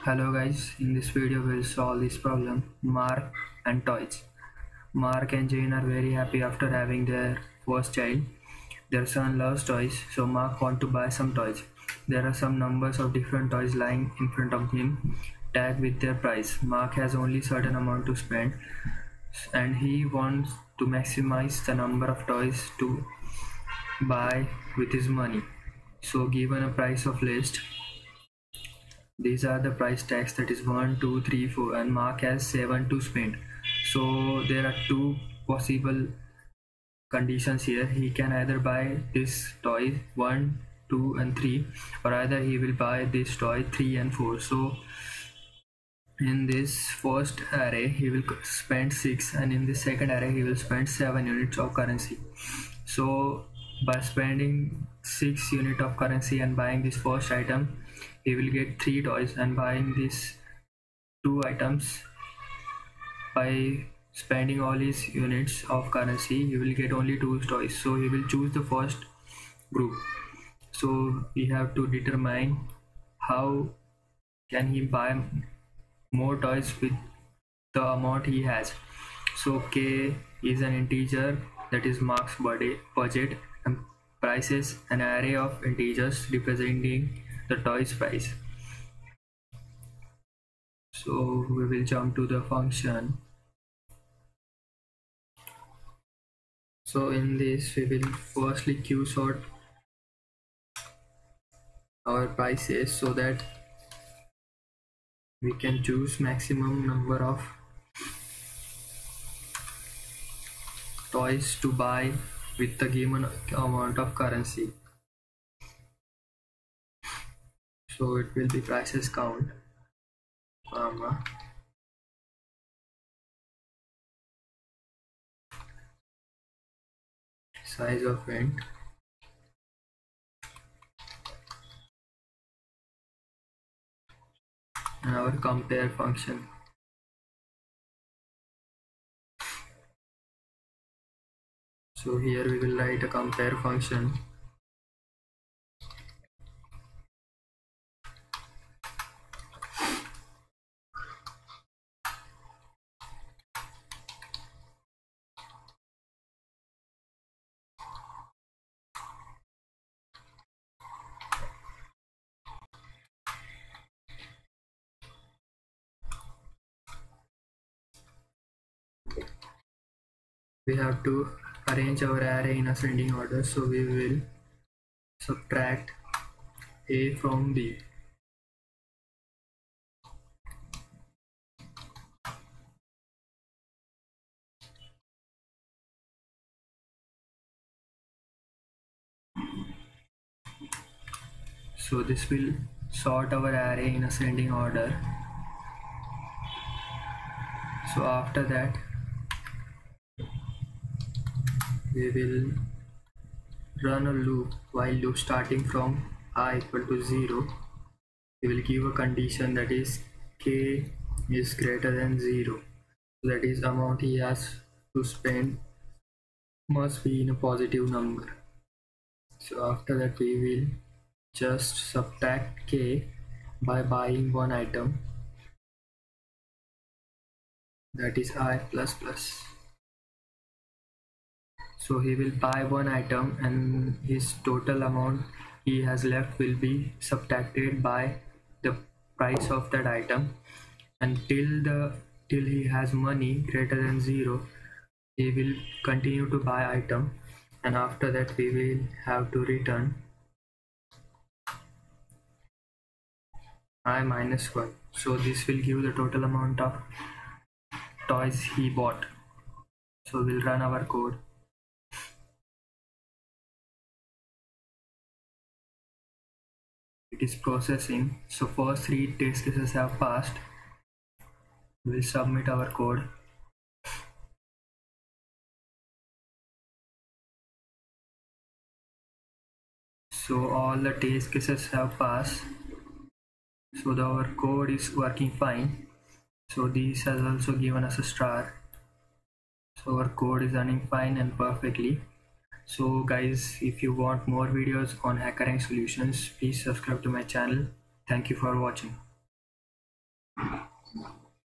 Hello guys, in this video we'll solve this problem, Mark and toys. Mark and Jane are very happy after having their first child. Their son loves toys, so Mark wants to buy some toys. There are some numbers of different toys lying in front of him, tagged with their price. Mark has only certain amount to spend and he wants to maximize the number of toys to buy with his money. So given a price of list, these are the price tags, that is 1, 2, 3, 4, and Mark has 7 to spend. So there are two possible conditions here. He can either buy this toy 1, 2 and 3, or either he will buy this toy 3 and 4. So in this first array he will spend 6, and in the second array he will spend 7 units of currency. So by spending 6 unit of currency and buying this first item, he will get 3 toys, and buying these 2 items by spending all his units of currency, he will get only 2 toys. So he will choose the first group. So we have to determine how can he buy more toys with the amount he has. So K is an integer, that is Mark's budget, and prices an array of integers representing the toys price. So we will jump to the function. So in this we will firstly queue sort our prices so that we can choose maximum number of toys to buy with the given amount of currency. So it will be prices count, comma, size of int, and our compare function. So here we will write a compare function. We have to arrange our array in ascending order, so we will subtract A from B. So this will sort our array in ascending order. So after that we will run a loop, while loop starting from I equal to 0. We will give a condition, that is K is greater than 0. That is amount he has to spend must be in a positive number. So after that we will just subtract K by buying one item, that is I plus plus. So he will buy one item and his total amount he has left will be subtracted by the price of that item until he has money greater than 0. He will continue to buy item, and after that we will have to return I minus 1. So this will give the total amount of toys he bought. So we'll run our code. It is processing. So first 3 test cases have passed. We'll submit our code. So all the test cases have passed. So our code is working fine. So this has also given us a star. So our code is running fine and perfectly. So guys, if you want more videos on HackerRank solutions, please subscribe to my channel. Thank you for watching.